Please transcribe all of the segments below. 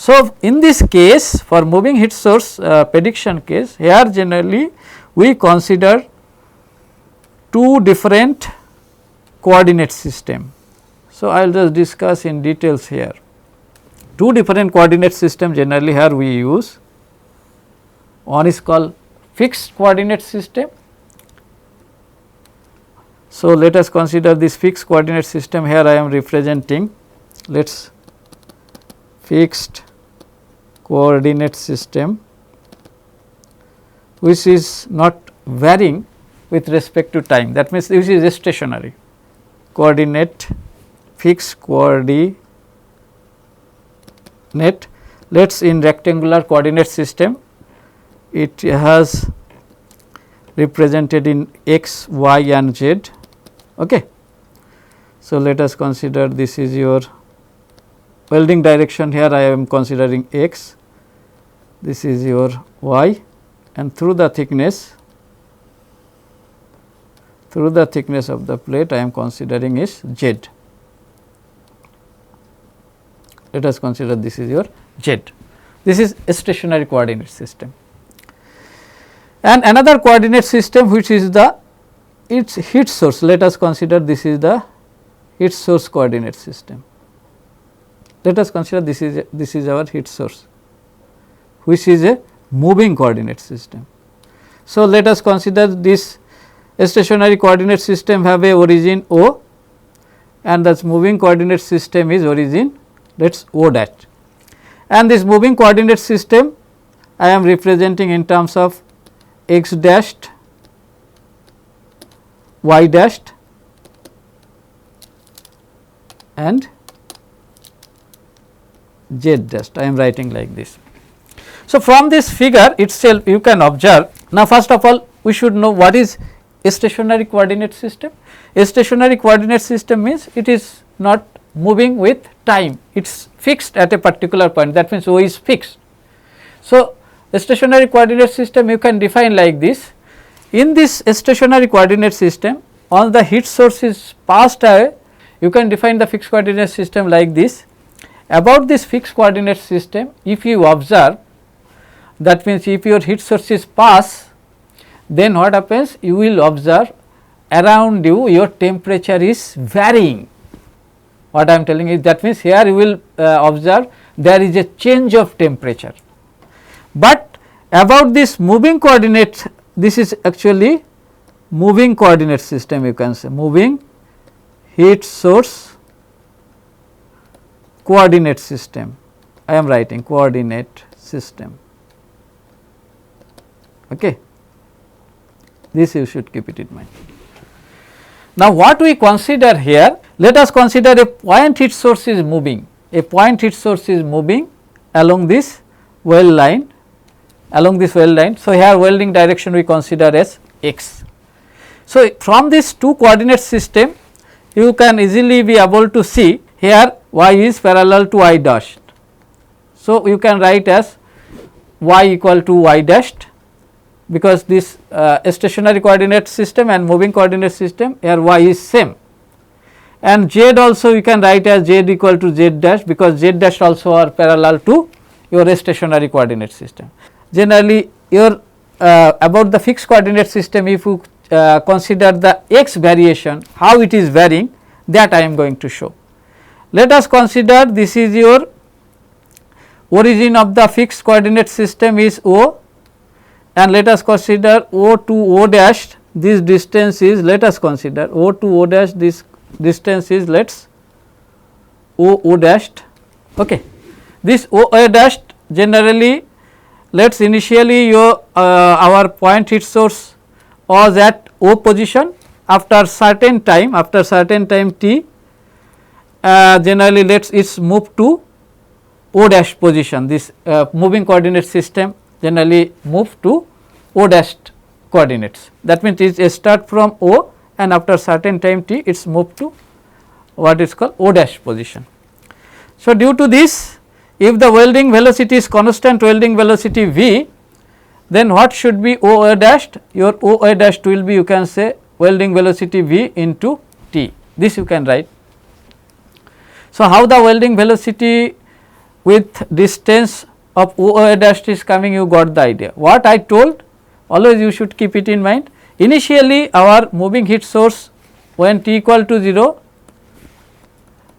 So, in this case for moving heat source prediction case, here generally we consider two different coordinate system. So, I will just discuss in details here. Two different coordinate system generally here we use. One is called fixed coordinate system. So, let us consider this fixed coordinate system. Here I am representing, let us fixed coordinate system which is not varying with respect to time, that means this is a stationary coordinate, fixed coordinate. Let us in rectangular coordinate system, it has represented in x, y and z. Okay. So, let us consider this is your welding direction, here I am considering x, this is your y, and through the thickness of the plate I am considering is z. Let us consider this is your z. This is a stationary coordinate system. And another coordinate system which is the its heat source, let us consider this is the heat source coordinate system. Let us consider this is our heat source, which is a moving coordinate system. So, let us consider this stationary coordinate system have a origin O, and this moving coordinate system is origin let us O dash, and this moving coordinate system I am representing in terms of x dashed, y dashed and z dashed, I am writing like this. So, from this figure itself you can observe. Now, first of all we should know what is a stationary coordinate system. A stationary coordinate system means it is not moving with time, it is fixed at a particular point, that means O is fixed. So, a stationary coordinate system you can define like this. In this stationary coordinate system, all the heat source is passed away, you can define the fixed coordinate system like this. About this fixed coordinate system, if you observe, that means if your heat source is pass, then what happens, you will observe around you your temperature is varying. What I am telling is that means here you will observe there is a change of temperature. But about this moving coordinate, this is actually moving coordinate system, you can say moving heat source coordinate system, I am writing coordinate system. Okay. This you should keep it in mind. Now, what we consider here, let us consider a point heat source is moving, a point heat source is moving along this weld line, So, here welding direction we consider as x. So, from this two coordinate system you can easily be able to see here y is parallel to y dashed. So, you can write as y equal to y dashed, because this stationary coordinate system and moving coordinate system here y is same, and z also you can write as z equal to z dash, because z dash also are parallel to your stationary coordinate system. Generally your about the fixed coordinate system, if you consider the x variation, how it is varying, that I am going to show. Let us consider this is your origin of the fixed coordinate system is O, and let us consider O to O dash, this distance is, let us consider O to O dash, this distance is let us O dashed. Okay. This O dashed generally, let us initially your our point heat source was at O position, after certain time t, generally let us its move to O dash position, this moving coordinate system generally move to O dashed coordinates, that means it is start from O and after certain time t it is moved to what is called O dash position. So, due to this, if the welding velocity is constant welding velocity V, then what should be O dashed? Your O dashed will be, you can say, welding velocity V into T, this you can write. So, how the welding velocity with distance of OA dash is coming, you got the idea. What I told, always you should keep it in mind. Initially our moving heat source when T equal to 0,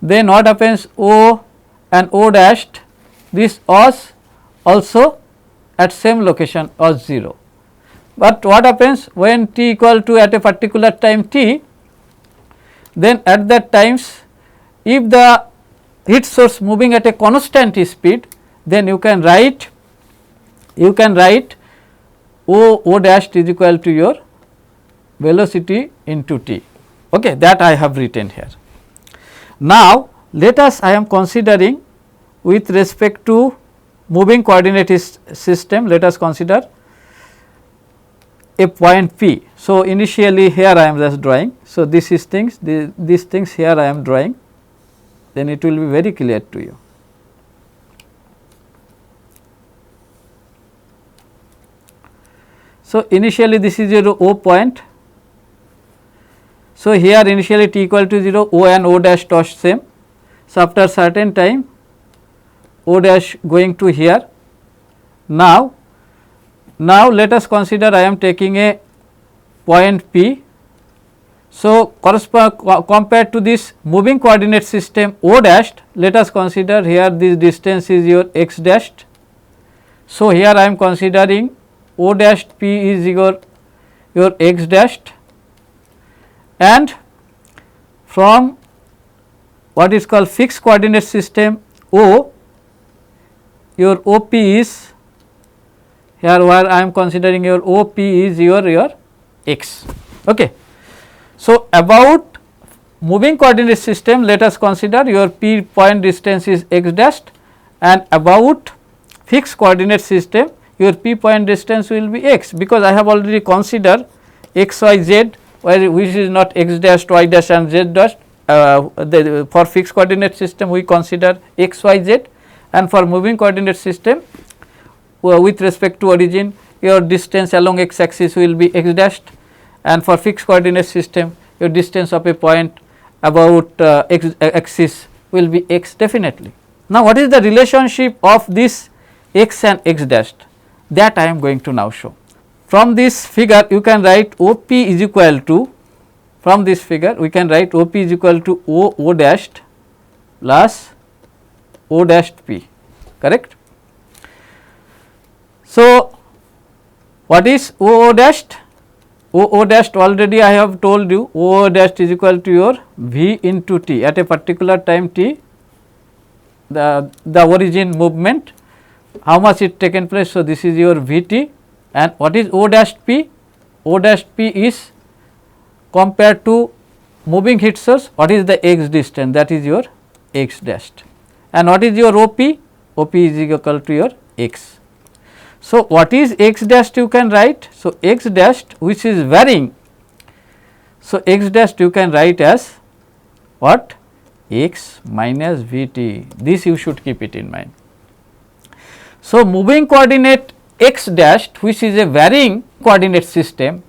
then what happens, O and O dashed, this was also at same location was 0. But what happens when T equal to at a particular time T, then at that times if the heat source moving at a constant speed, then you can write O dash is equal to your velocity into T. Okay, that I have written here. Now let us, I am considering with respect to moving coordinate system, let us consider a point P. So initially here I am just drawing. So this is things, these things here I am drawing, then it will be very clear to you. So initially this is your O point. So here initially T equal to 0, O and O dash was same. So after certain time O dash going to here. Now let us consider I am taking a point P. So compared to this moving coordinate system O dash, let us consider here this distance is your x dashed. So here I am considering O dash P is your x dashed, and from what is called fixed coordinate system O, your OP is here, where I am considering your OP is your x. Okay. So about moving coordinate system, let us consider your P point distance is x dashed, and about fixed coordinate system your P point distance will be x, because I have already considered x, y, z, which is not x dash, y dash and z dash. For fixed coordinate system we consider x, y, z, and for moving coordinate system with respect to origin your distance along x axis will be x dashed, and for fixed coordinate system your distance of a point about x axis will be x definitely. Now what is the relationship of this x and x dashed, that I am going to now show. From this figure you can write OP is equal to, from this figure we can write OP is equal to O dashed plus O dashed P, correct. So what is O dashed? O dashed already I have told you, O dashed is equal to your V into T at a particular time T, the origin movement, how much it taken place. So this is your Vt, and what is O dashed P? O dashed P is compared to moving heat source, what is the x distance, that is your x dashed, and what is your OP? OP is equal to your x. So what is x dashed you can write? So x dashed which is varying, so x dashed you can write as what? X minus Vt, this you should keep it in mind. So moving coordinate x dashed, which is a varying coordinate system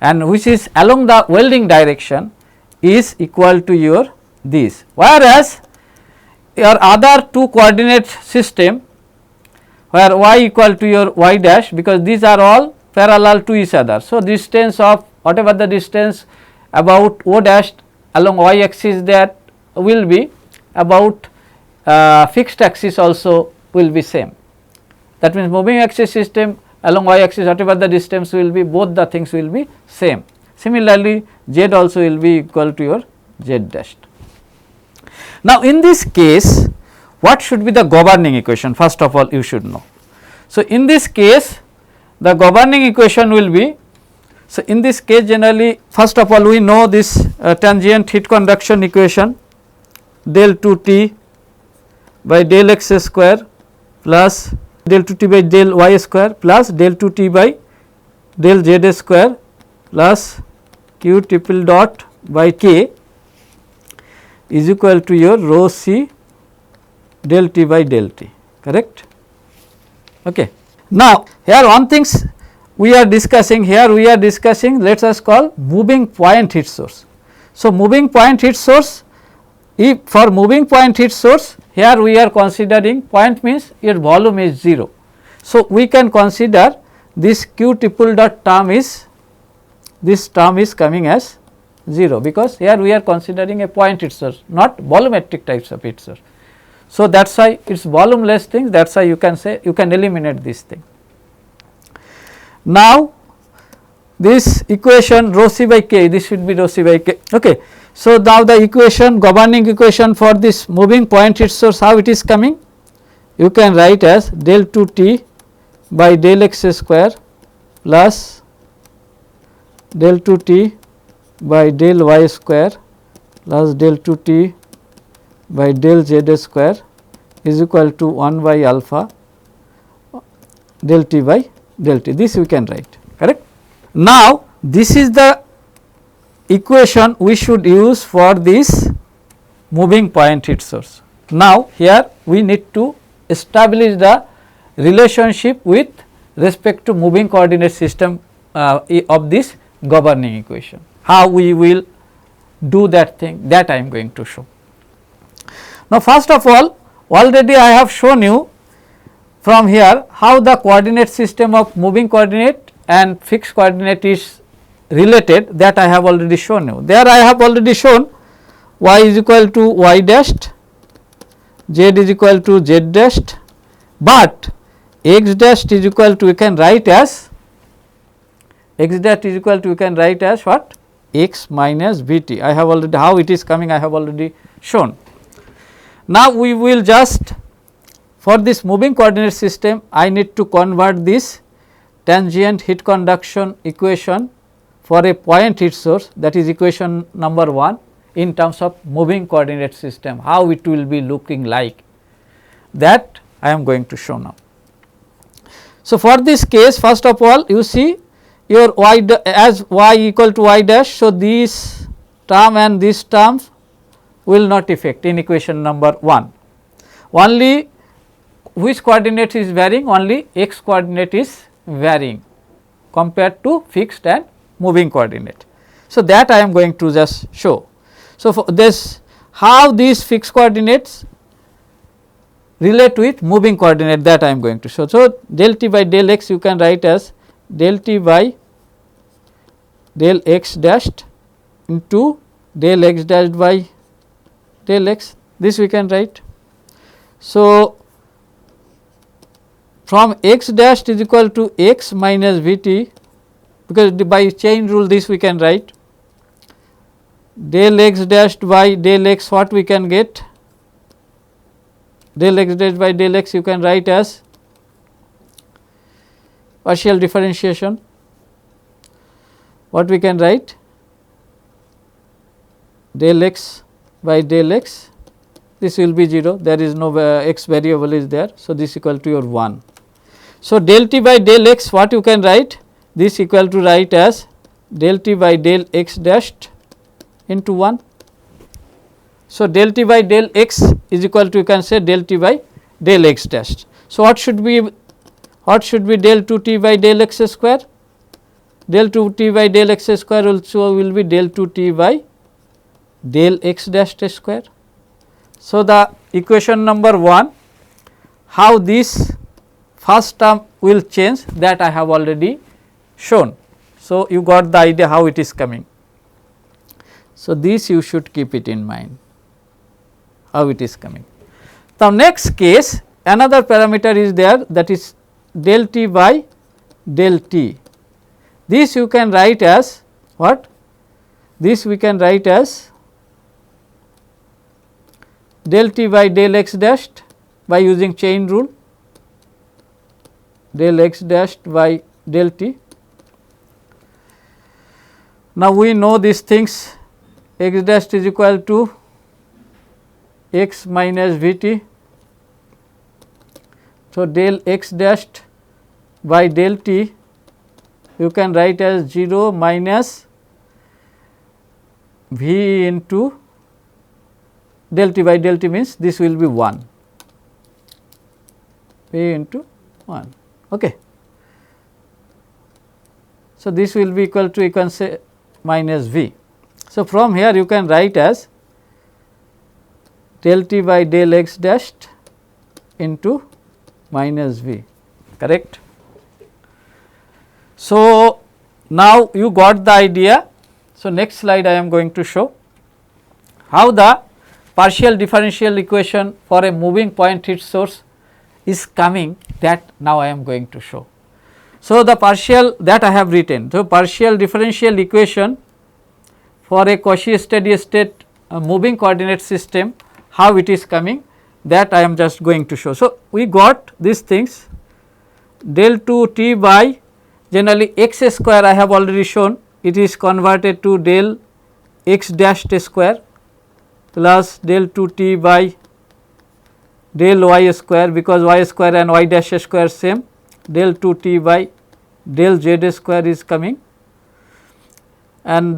and which is along the welding direction, is equal to your this, whereas your other two coordinate system where y equal to your y dash, because these are all parallel to each other. So distance of whatever the distance about O dash along y axis, that will be about fixed axis also will be same. That means moving axis system along y axis, whatever the distance will be, both the things will be same. Similarly z also will be equal to your z dashed. Now in this case what should be the governing equation? First of all you should know. So in this case the governing equation will be, so in this case generally first of all we know this transient heat conduction equation, del 2T by del x square plus del 2T by del y square plus del 2T by del z square plus q triple dot by k is equal to your rho c del T by del T, correct. Okay. Now here one things we are discussing, here we are discussing, let us call moving point heat source. So moving point heat source if for moving point heat source, here we are considering point means your volume is 0. So, we can consider this q triple dot term is, this term is coming as 0, because here we are considering a point heat source, not volumetric types of heat source. So, that is why it is volumeless thing, that is why you can say you can eliminate this thing. Now, this equation rho c by k, this should be rho c by k. Okay. So, now the equation, governing equation for this moving point heat source, how it is coming? You can write as del 2 t by del x square plus del 2 t by del y square plus del 2 t by del z square is equal to 1 by alpha del t by del t. This we can write, correct. Now, this is the equation we should use for this moving point heat source. Now, here we need to establish the relationship with respect to moving coordinate system of this governing equation. How we will do that thing, that I am going to show. Now, first of all, already I have shown you from here how the coordinate system of moving coordinate and fixed coordinate is related, that I have already shown you. There I have already shown y is equal to y dashed, z is equal to z dashed, but x dashed is equal to, we can write as, x dashed is equal to, we can write as what, x minus v t. I have already, how it is coming I have already shown. Now, we will just, for this moving coordinate system, I need to convert this transient heat conduction equation for a point heat source, that is equation number 1, in terms of moving coordinate system, how it will be looking like, that I am going to show now. So, for this case, first of all you see your y as y equal to y dash. So, this term and this term will not affect in equation number 1, only which coordinate is varying, only x coordinate is varying compared to fixed and moving coordinate. So, that I am going to just show. So, for this, how these fixed coordinates relate with moving coordinate, that I am going to show. So, del t by del x you can write as del t by del x dashed into del x dashed by del x, this we can write. So, from x dashed is equal to x minus v t, because by chain rule this we can write del x dashed by del x, what we can get, del x dashed by del x you can write as partial differentiation, what we can write, del x by del x, this will be 0, there is no x variable is there. So, this equal to your 1. So, del t by del x, what you can write, this equal to write as del t by del x dashed into 1. So, del t by del x is equal to, you can say del t by del x dashed. So, what should be del 2 t by del x square, del 2 t by del x square also will be del 2 t by del x dashed square. So, the equation number 1, how this first term will change, that I have already shown. So, you got the idea how it is coming. So, this you should keep it in mind, how it is coming. Now, next case, another parameter is there, that is del t by del t. This you can write as what? This we can write as del t by del x dashed by using chain rule, del x dashed by del t. Now, we know these things, x dashed is equal to x minus v t. So, del x dashed by del t you can write as 0 minus v into del t by del t, means this will be 1, v into 1. Okay. So, this will be equal to, you can say minus v. So, from here you can write as del T by del x dashed into minus V, correct. So, now you got the idea. So, next slide I am going to show how the partial differential equation for a moving point heat source is coming, that now I am going to show. So, the partial that I have written. So, partial differential equation for a Cauchy steady state moving coordinate system, how it is coming, that I am just going to show. So, we got these things del 2 T by generally x square I have already shown, it is converted to del x dashed square plus del 2 T by del y square, because y square and y dash square same, del 2 T by del z square is coming, and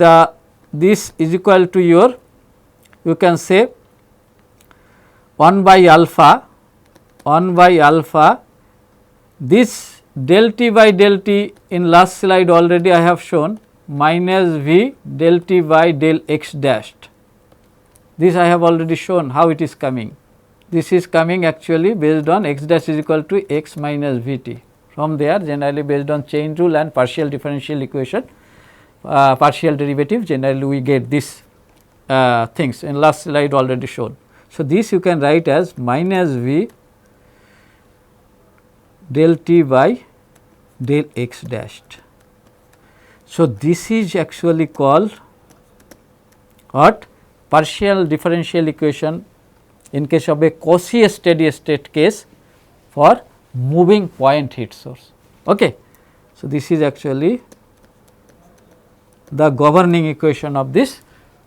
this is equal to your, you can say 1 by alpha this del T by del T in last slide already I have shown, minus V del T by del x dashed. This I have already shown how it is coming. This is coming actually based on x dash is equal to x minus V t. From there generally based on chain rule and partial differential equation, partial derivative, generally we get this things in last slide already shown. So, this you can write as minus V del T by del x dashed. So, this is actually called what? Partial differential equation in case of a Cauchy steady state case for moving point heat source. Okay. So, this is actually the governing equation of this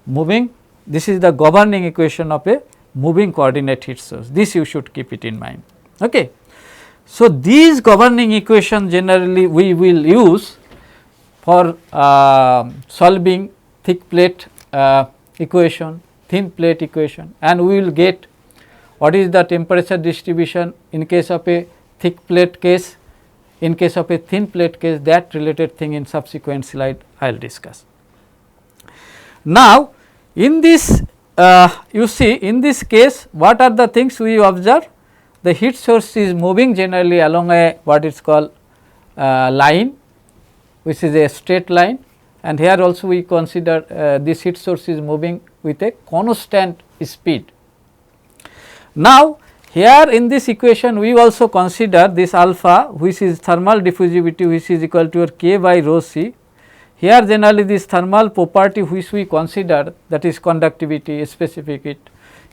moving, this is the governing equation of a moving coordinate heat source, this you should keep it in mind. Okay. So, these governing equation generally we will use for solving thick plate equation, thin plate equation, and we will get what is the temperature distribution in case of a thick plate case, in case of a thin plate case, that related thing in subsequent slide I will discuss. Now, in this you see in this case what are the things we observe? The heat source is moving generally along a what is called line, which is a straight line, and here also we consider this heat source is moving with a constant speed. Now, here in this equation we also consider this alpha, which is thermal diffusivity, which is equal to your k by rho c. Here generally this thermal property which we consider, that is conductivity, specific heat,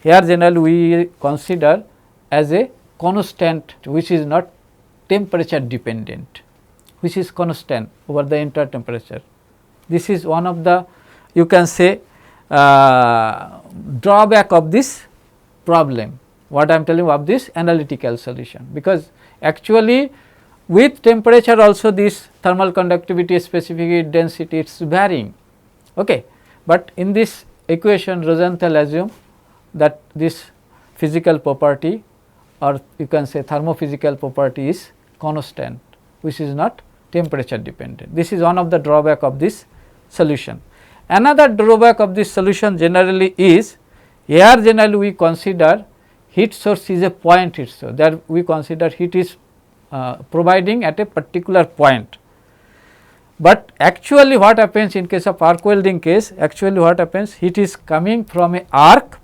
here generally we consider as a constant which is not temperature dependent, which is constant over the entire temperature. This is one of the, you can say, drawback of this problem, what I am telling of this analytical solution, because actually with temperature also this thermal conductivity, specific heat, density, it is varying. Okay. But in this equation Rosenthal assume that this physical property, or you can say thermophysical property, is constant, which is not temperature dependent. This is one of the drawback of this solution. Another drawback of this solution generally is, here generally we consider heat source is a point heat source, that we consider heat is providing at a particular point. But actually what happens in case of arc welding case, actually what happens, heat is coming from a arc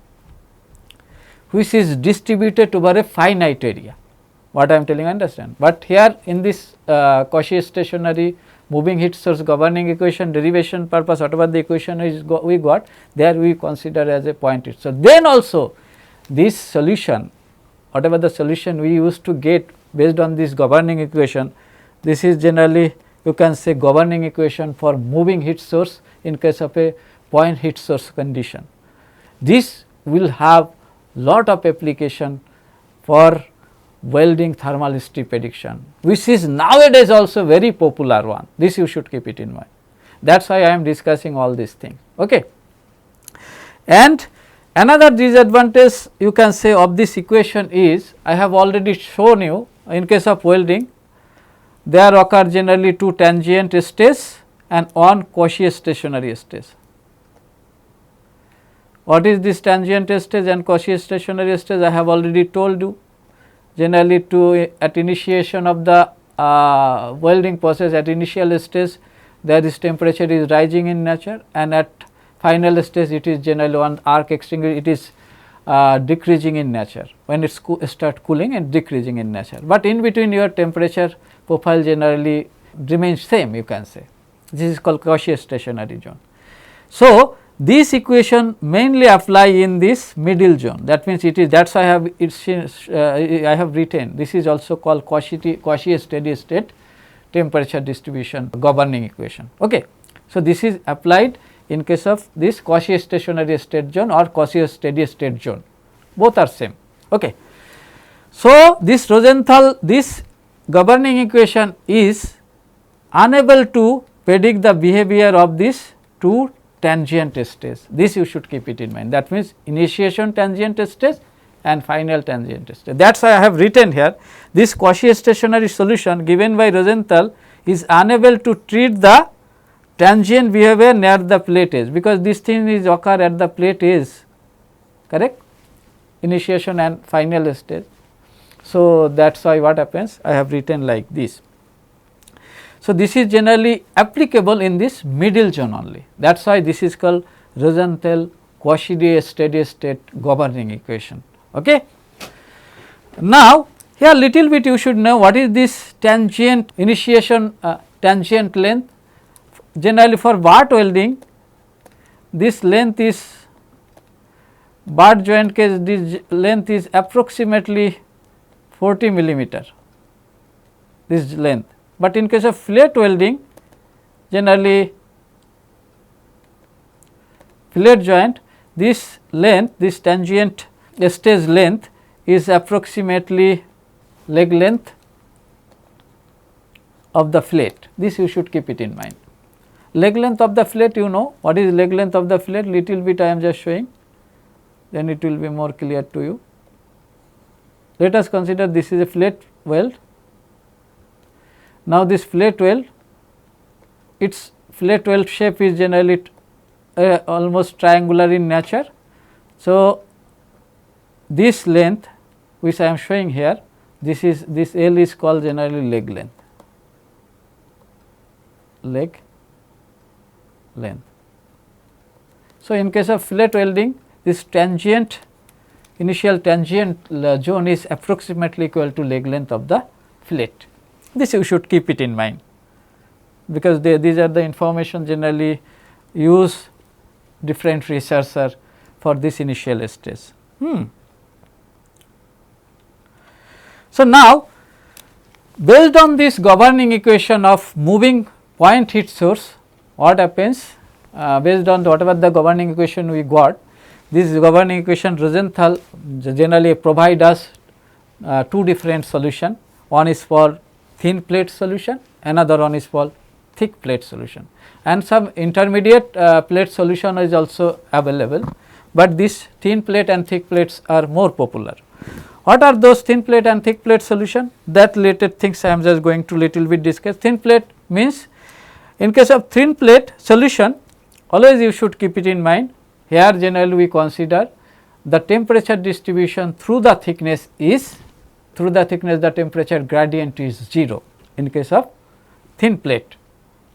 which is distributed over a finite area, what I am telling, understand. But here in this Cauchy stationary moving heat source governing equation, derivation purpose, whatever the equation is we got, there we consider as a point heat source. Then also this solution, whatever the solution we used to get based on this governing equation, this is generally you can say governing equation for moving heat source in case of a point heat source condition. This will have lot of application for welding thermal history prediction, which is nowadays also very popular one. This you should keep it in mind. That is why I am discussing all these things. Okay. And another disadvantage you can say of this equation is, I have already shown you in case of welding, there occur generally two transient states and one Cauchy stationary state. What is this transient stage and quasi-stationary stage? I have already told you. Generally at initiation of the welding process, at initial stage there is temperature is rising in nature, and at final stage it is generally on arc extinguisher it is decreasing in nature, when it start cooling and decreasing in nature, but in between your temperature profile generally remains same, you can say. This is called quasi-stationary zone. So, this equation mainly apply in this middle zone, that means it is, that is why I have written this is also called quasi steady state temperature distribution governing equation. Okay. So, this is applied in case of this quasi stationary state zone or quasi steady state zone, both are same. Okay. So, this Rosenthal, this governing equation is unable to predict the behavior of these two tangent stage. This you should keep it in mind, that means initiation tangent stage and final tangent stage. That is why I have written here this quasi stationary solution given by Rosenthal is unable to treat the transient behavior near the plate edge, because this thing is occur at the plate edge, correct, initiation and final stage. So, that is why what happens, I have written like this. So, this is generally applicable in this middle zone only, that is why this is called Rosenthal quasi steady state governing equation. Okay. Now, here little bit you should know what is this tangent initiation tangent length. Generally for butt welding, this length is butt joint case, this length is approximately 40 millimeter, this length, but in case of fillet welding generally fillet joint, this length, this tangent stage length is approximately leg length of the fillet. This you should keep it in mind. Leg length of the fillet, you know what is leg length of the fillet, little bit I am just showing, then it will be more clear to you. Let us consider this is a fillet weld. Now, this fillet weld, its fillet weld shape is generally almost triangular in nature. So, this length which I am showing here, this L is called generally leg length, leg length. So, in case of fillet welding, this tangent initial tangent zone is approximately equal to leg length of the fillet. This you should keep it in mind, because these are the information generally use different researcher for this initial stage. So, now based on this governing equation of moving point heat source, what happens based on whatever the governing equation we got, this governing equation Rosenthal generally provide us two different solution, one is for thin plate solution, another one is for thick plate solution, and some intermediate plate solution is also available, but this thin plate and thick plates are more popular. What are those thin plate and thick plate solution? That related things I am just going to little bit discuss. Thin plate means, in case of thin plate solution, always you should keep it in mind, here generally we consider the temperature distribution through the thickness is, through the thickness the temperature gradient is 0 in case of thin plate,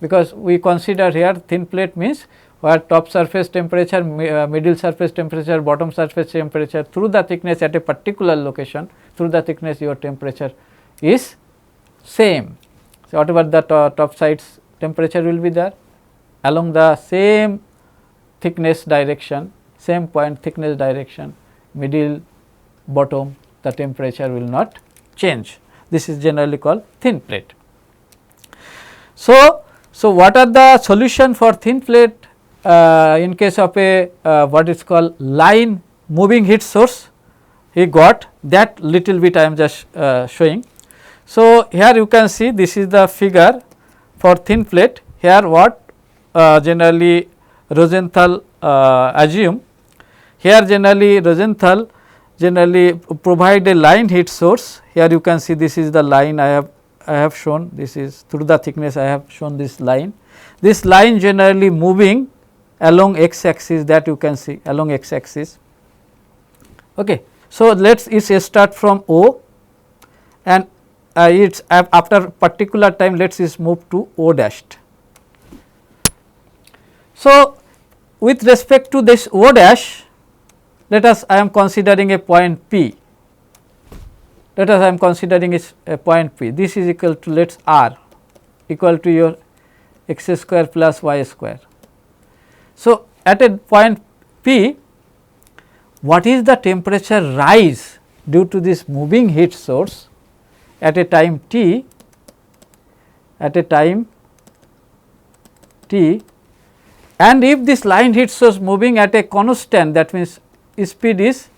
because we consider here thin plate means where top surface temperature, middle surface temperature, bottom surface temperature through the thickness at a particular location, through the thickness your temperature is same. So, whatever the top sides temperature will be there along the same thickness direction, same point thickness direction, middle, bottom, the temperature will not change. This is generally called thin plate. So, what are the solution for thin plate in case of a what is called line moving heat source? He got that little bit I am just showing. So, here you can see this is the figure for thin plate. Here what generally Rosenthal assume, here generally Rosenthal generally provide a line heat source. Here you can see this is the line I have shown, this is through the thickness I have shown this line. This line generally moving along x axis, that you can see along x axis. Okay. So, let us start from O, and it is after particular time let us move to O dashed. So, with respect to this O dash, let us, I am considering a point P, let us I am considering a point P, this is equal to, let us R equal to your x square plus y square. So, at a point P, what is the temperature rise due to this moving heat source at a time t, at a time t, and if this line heat source moving at a constant, that means speed is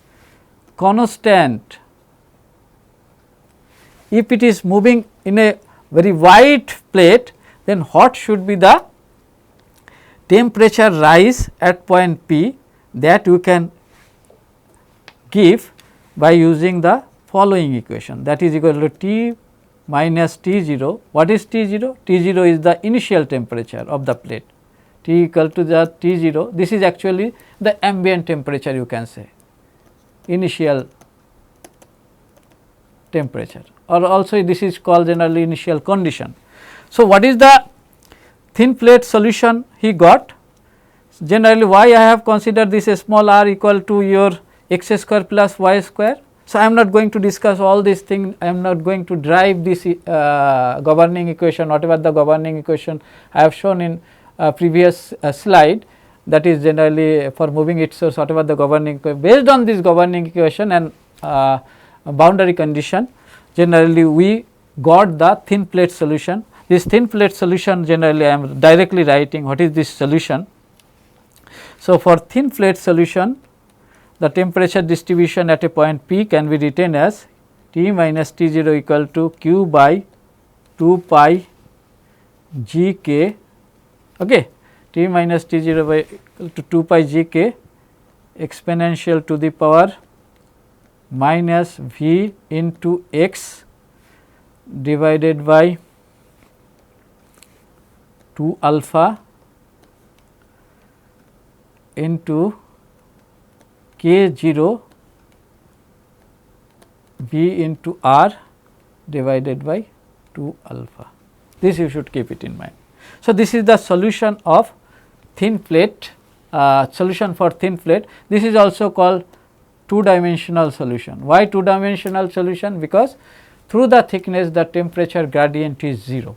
constant, if it is moving in a very wide plate, then what should be the temperature rise at point P, that you can give by using the following equation, that is equal to T minus T 0. What is T 0? T 0 is the initial temperature of the plate, T equal to the T 0, this is actually the ambient temperature, you can say initial temperature, or also this is called generally initial condition. So, what is the thin plate solution he got? Generally, why I have considered this a small r equal to your x square plus y square. So, I am not going to discuss all these things, I am not going to drive this governing equation, whatever the governing equation I have shown in previous slide, that is generally for moving heat source, whatever the governing, based on this governing equation and boundary condition, generally we got the thin plate solution. This thin plate solution, generally I am directly writing what is this solution. So, for thin plate solution, the temperature distribution at a point P can be written as T minus T 0 equal to Q by 2 pi G K, okay, T minus T 0 by equal to 2 pi G K exponential to the power minus V into x divided by 2 alpha into K 0 V into R divided by 2 alpha. This you should keep it in mind. So, this is the solution of thin plate, solution for thin plate. This is also called two dimensional solution. Why two dimensional solution? Because through the thickness the temperature gradient is 0.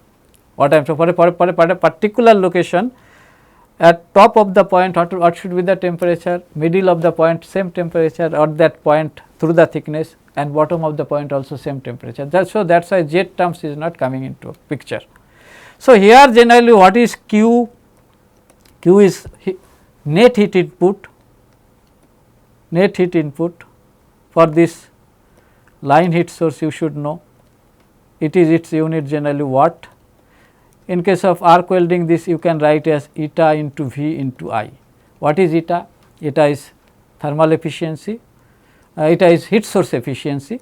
What I am for a particular location, at top of the point what should be the temperature, middle of the point same temperature at that point through the thickness, and bottom of the point also same temperature. So, that is why Z terms is not coming into picture. So, here generally what is Q? Q is net heat input, net heat input for this line heat source, you should know it is its unit generally watt. In case of arc welding, this you can write as eta into V into I. What is eta? Eta is thermal efficiency, eta is heat source efficiency,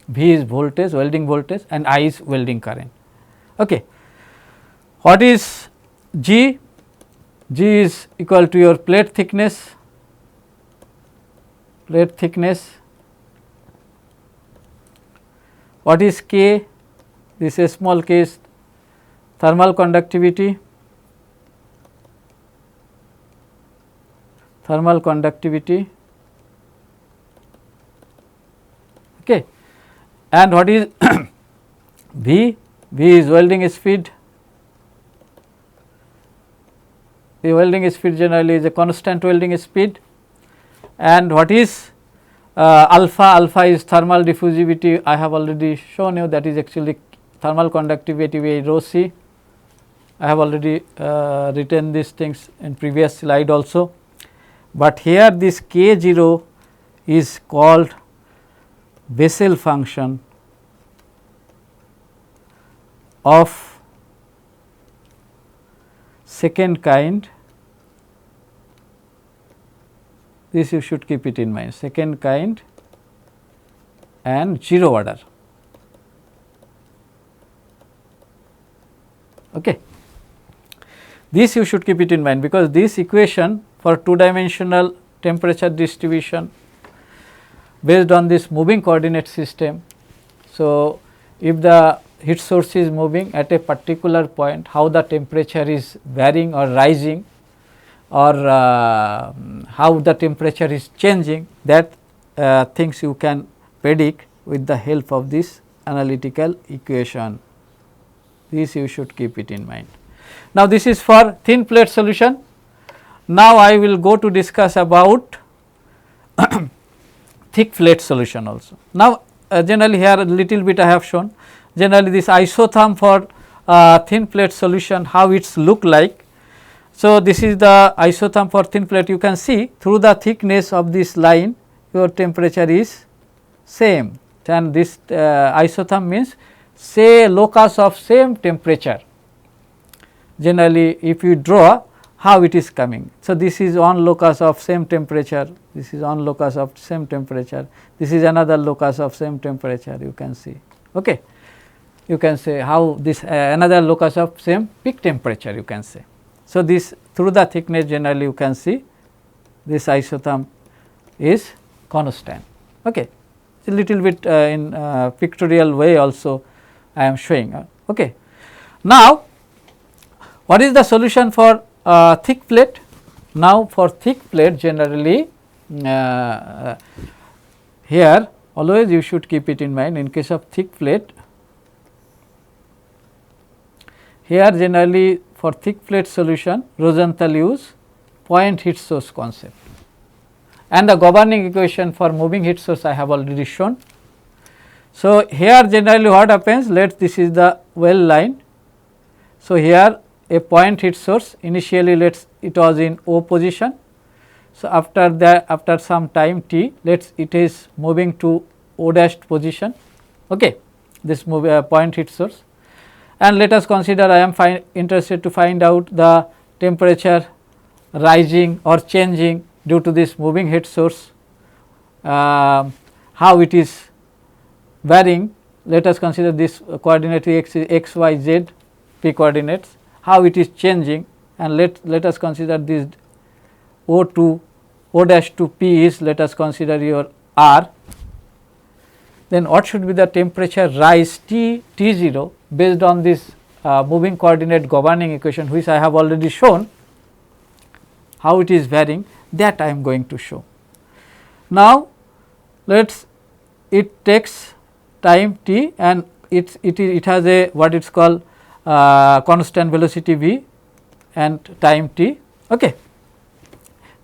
V is voltage, welding voltage, and I is welding current. Okay. What is G? G is equal to your plate thickness, plate thickness. What is K? This is small k is thermal conductivity, thermal conductivity, okay. And what is V? V is welding speed. The welding speed generally is a constant welding speed. And what is alpha? Alpha is thermal diffusivity. I have already shown you, that is actually thermal conductivity by rho c. I have already written these things in previous slide also, but here this K 0 is called Bessel function of second kind. This you should keep it in mind, second kind and 0 order. Okay. This you should keep it in mind, because this equation for 2-dimensional temperature distribution based on this moving coordinate system. So, if the heat source is moving at a particular point, how the temperature is varying or rising, or how the temperature is changing, that things you can predict with the help of this analytical equation. This you should keep it in mind. Now, this is for thin plate solution. Now, I will go to discuss about thick plate solution also. Now, generally here a little bit I have shown, generally this isotherm for thin plate solution, how it's look like. So, this is the isotherm for thin plate. You can see through the thickness of this line your temperature is same, and this isotherm means say locus of same temperature. Generally if you draw how it is coming. So, this is one locus of same temperature, this is one locus of same temperature, this is another locus of same temperature, you can see. Okay. You can say how this another locus of same peak temperature, you can say. So, this through the thickness generally you can see this isotherm is constant. Okay. A little bit in pictorial way also I am showing. Okay. Now, what is the solution for thick plate? Now, for thick plate generally here always you should keep it in mind, in case of thick plate, here generally for thick plate solution Rosenthal use point heat source concept, and the governing equation for moving heat source I have already shown. So, here generally what happens, let this is the well line. So, here a point heat source initially it was in O position. So, after that, after some time t, it is moving to O dashed position, okay, this point heat source, and let us consider I am interested to find out the temperature rising or changing due to this moving heat source, how it is varying. Let us consider this coordinate x, y, z p coordinates, how it is changing, and let us consider this O to O dash to p is, let us consider your r. Then what should be the temperature rise T0 based on this moving coordinate governing equation, which I have already shown how it is varying, that I am going to show. Now, it takes time t, and it has a what it is called constant velocity v and time t. Okay.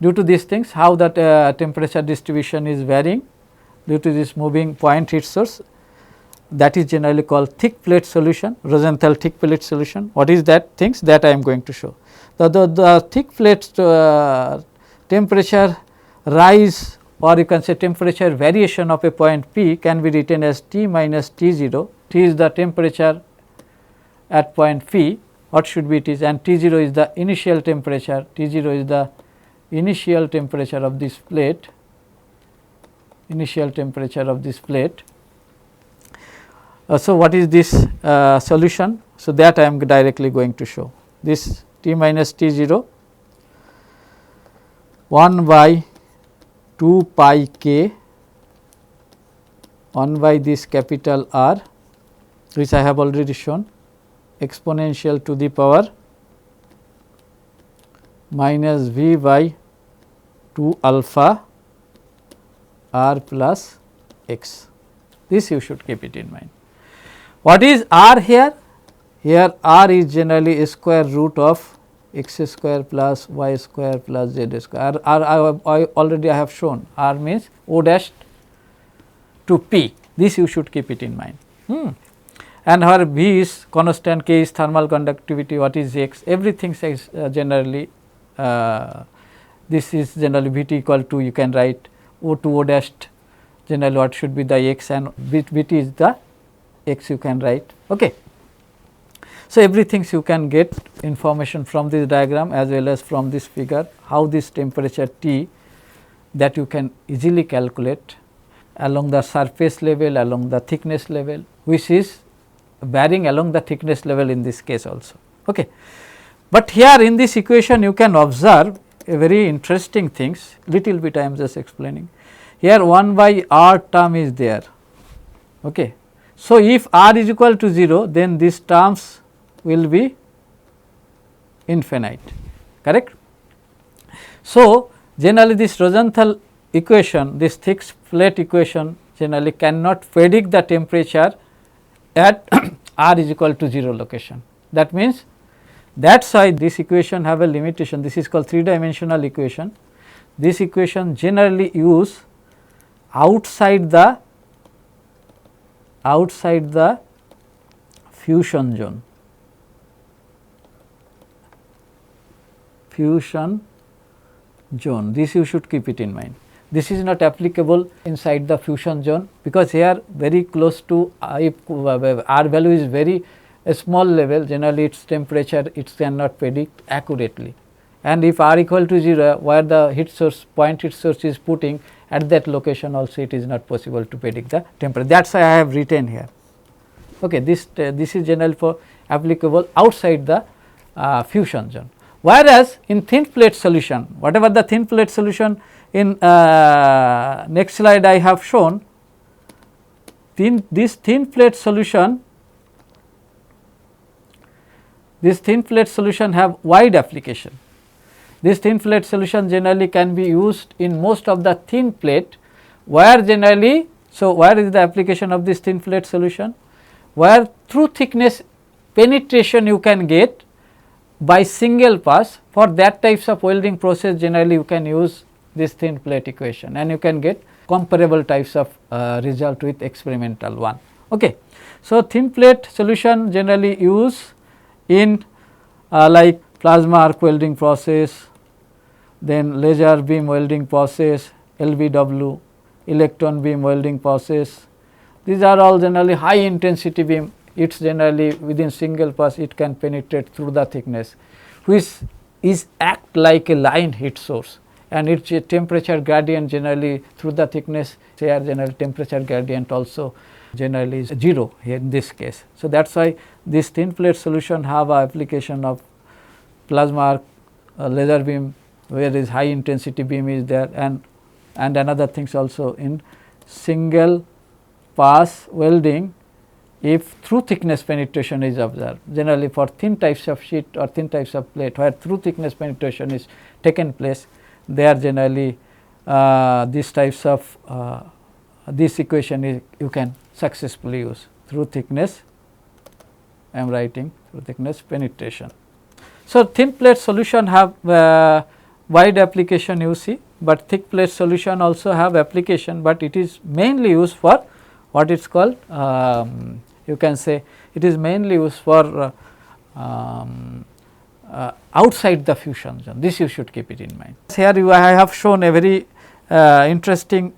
Due to these things, how that temperature distribution is varying due to this moving point heat source, that is generally called thick plate solution, Rosenthal thick plate solution. What is that things, that I am going to show. The thick plate temperature rise, or you can say temperature variation of a point P, can be written as T minus T0. T is the temperature at point P, what should be it is, and T0 is the initial temperature, T0 is the initial temperature of this plate, initial temperature of this plate. So, what is this solution? So, that I am directly going to show. This T minus T0 1 by 2 pi k 1 by this capital R, which I have already shown, exponential to the power minus v by 2 alpha r plus x. This you should keep it in mind. What is r here? Here r is generally a square root of x square plus y square plus z square. I already have shown, r means O dash to p. This you should keep it in mind. And our v is constant, k is thermal conductivity, what is x, everything says generally this is generally Vt equal to, you can write O to O dash, generally what should be the x, and Vt is the x, you can write. Okay. So, everything you can get information from this diagram as well as from this figure, how this temperature T, that you can easily calculate along the surface level, along the thickness level, which is varying along the thickness level in this case also. Okay. But here in this equation you can observe a very interesting things, little bit I am just explaining. Here 1 by r term is there. Okay. So, if r is equal to 0, then these terms will be infinite, correct. So, generally this Rosenthal equation, this thick plate equation generally cannot predict the temperature at r is equal to 0 location. That means, that is why this equation have a limitation. This is called 3-dimensional equation. This equation generally use outside the fusion zone. This you should keep it in mind. This is not applicable inside the fusion zone, because here very close to if r value is very small level, generally its temperature it cannot predict accurately, and if r equal to 0, where the heat source heat source is putting, at that location also it is not possible to predict the temperature. That is why I have written here. Okay, this is generally for applicable outside the fusion zone. Whereas, in thin plate solution, whatever the thin plate solution in next slide I have shown, this thin plate solution have wide application. This thin plate solution generally can be used in most of the thin plate, where generally, so where is the application of this thin plate solution? Where through thickness penetration you can get by single pass. For that types of welding process, generally you can use this thin plate equation, and you can get comparable types of result with experimental one. Okay. So, thin plate solution generally use in like plasma arc welding process, then laser beam welding process, LBW, electron beam welding process. These are all generally high intensity beam. It is generally within single pass it can penetrate through the thickness, which is act like a line heat source, and its temperature gradient generally through the thickness, here general temperature gradient also generally is 0 here in this case. So, that is why this thin plate solution have a application of plasma arc laser beam, where is high intensity beam is there, and another things also in single pass welding, if through thickness penetration is observed. Generally for thin types of sheet or thin types of plate, where through thickness penetration is taken place, they are generally these types of this equation is you can successfully use through thickness. I am writing through thickness penetration. So, thin plate solution have wide application you see, but thick plate solution also have application, but it is mainly used for what it is called you can say it is mainly used for outside the fusion zone. This you should keep it in mind. Here I have shown a very interesting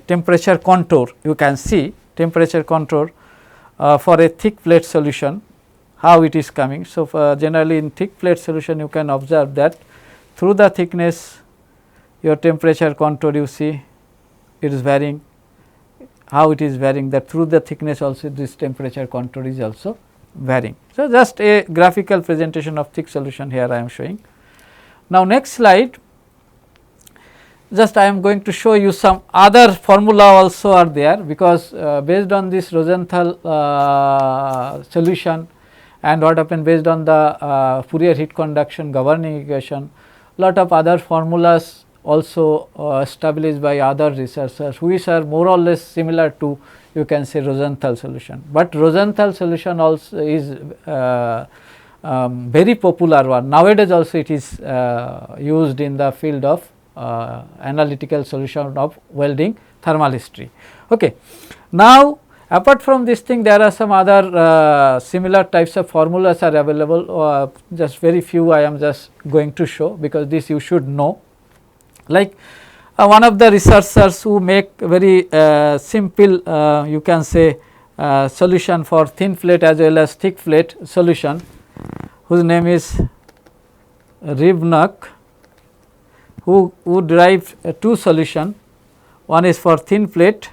temperature contour. You can see temperature contour for a thick plate solution, how it is coming. So, generally in thick plate solution you can observe that through the thickness your temperature contour you see it is varying, how it is varying, that through the thickness also this temperature contour is also varying. So, just a graphical presentation of thick solution here I am showing. Now, next slide, just I am going to show you some other formula also are there, because based on this Rosenthal solution and what happened based on the Fourier heat conduction governing equation, lot of other formulas also established by other researchers, which are more or less similar to you can say Rosenthal solution. But Rosenthal solution also is very popular one. Nowadays also it is used in the field of analytical solution of welding thermal history. Okay. Now, apart from this thing, there are some other similar types of formulas are available, just very few I am just going to show, because this you should know. Like one of the researchers who make very simple you can say solution for thin plate as well as thick plate solution, whose name is Rybnak, who derived two solution. One is for thin plate.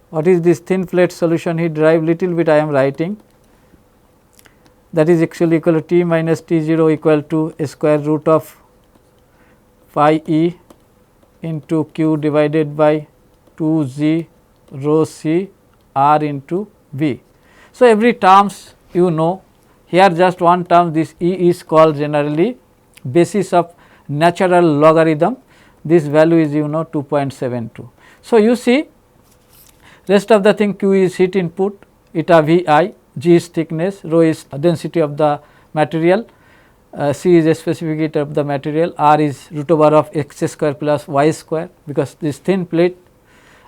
What is this thin plate solution? He derived little bit I am writing, that is actually equal to T minus T0 equal to a square root of pi e into q divided by 2 g rho c r into v. So, every terms you know, here just one term, this e is called generally basis of natural logarithm, this value is you know 2.72. So, you see rest of the thing, q is heat input, eta V I, g is thickness, rho is density of the material, c is a specific heat of the material, r is root over of x square plus y square, because this thin plate,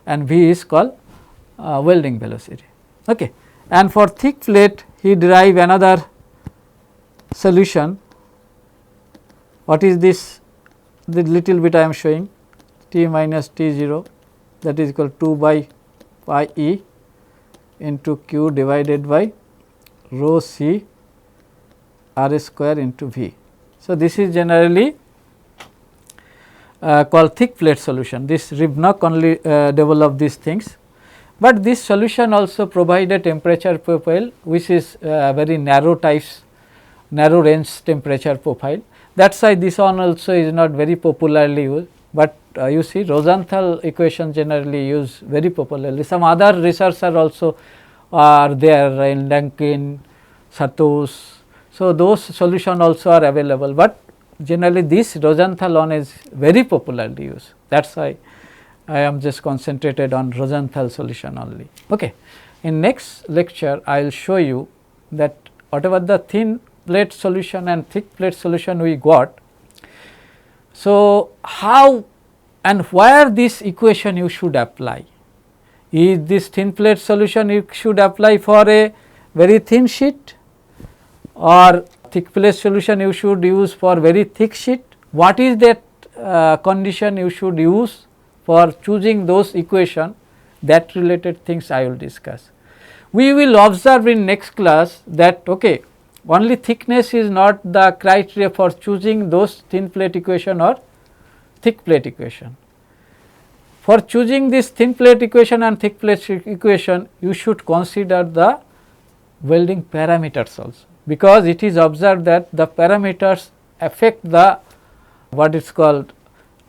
and v is called welding velocity. Okay. And for thick plate he derive another solution. What is this? The little bit I am showing, T minus T 0, that is equal to 2 by pi e into q divided by rho c r square into v. So, this is generally called thick plate solution. This Rybak only developed these things, but this solution also provide a temperature profile which is very narrow types, narrow range temperature profile. That is why this one also is not very popularly used, but you see Rosenthal equation generally used very popularly. Some other researchers also are there in Lankin, Satos. So, those solution also are available, but generally this Rosenthal one is very popularly used. That is why I am just concentrated on Rosenthal solution only. Okay. In next lecture I will show you that whatever the thin plate solution and thick plate solution we got. So, how and where this equation you should apply? Is this thin plate solution you should apply for a very thin sheet, or thick plate solution you should use for very thick sheet? What is that condition you should use for choosing those equation? That related things I will discuss. We will observe in next class that okay, only thickness is not the criteria for choosing those thin plate equation or thick plate equation. For choosing this thin plate equation and thick plate equation, you should consider the welding parameters also, because it is observed that the parameters affect the what is called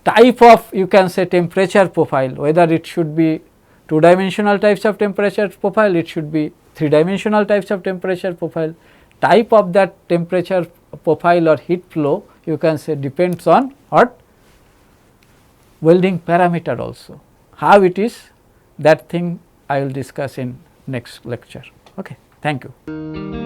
type of, you can say, temperature profile, whether it should be 2 dimensional types of temperature profile, it should be 3 dimensional types of temperature profile. Type of that temperature profile or heat flow, you can say, depends on what? Welding parameter also. How it is, that thing I will discuss in next lecture. Okay. Thank you.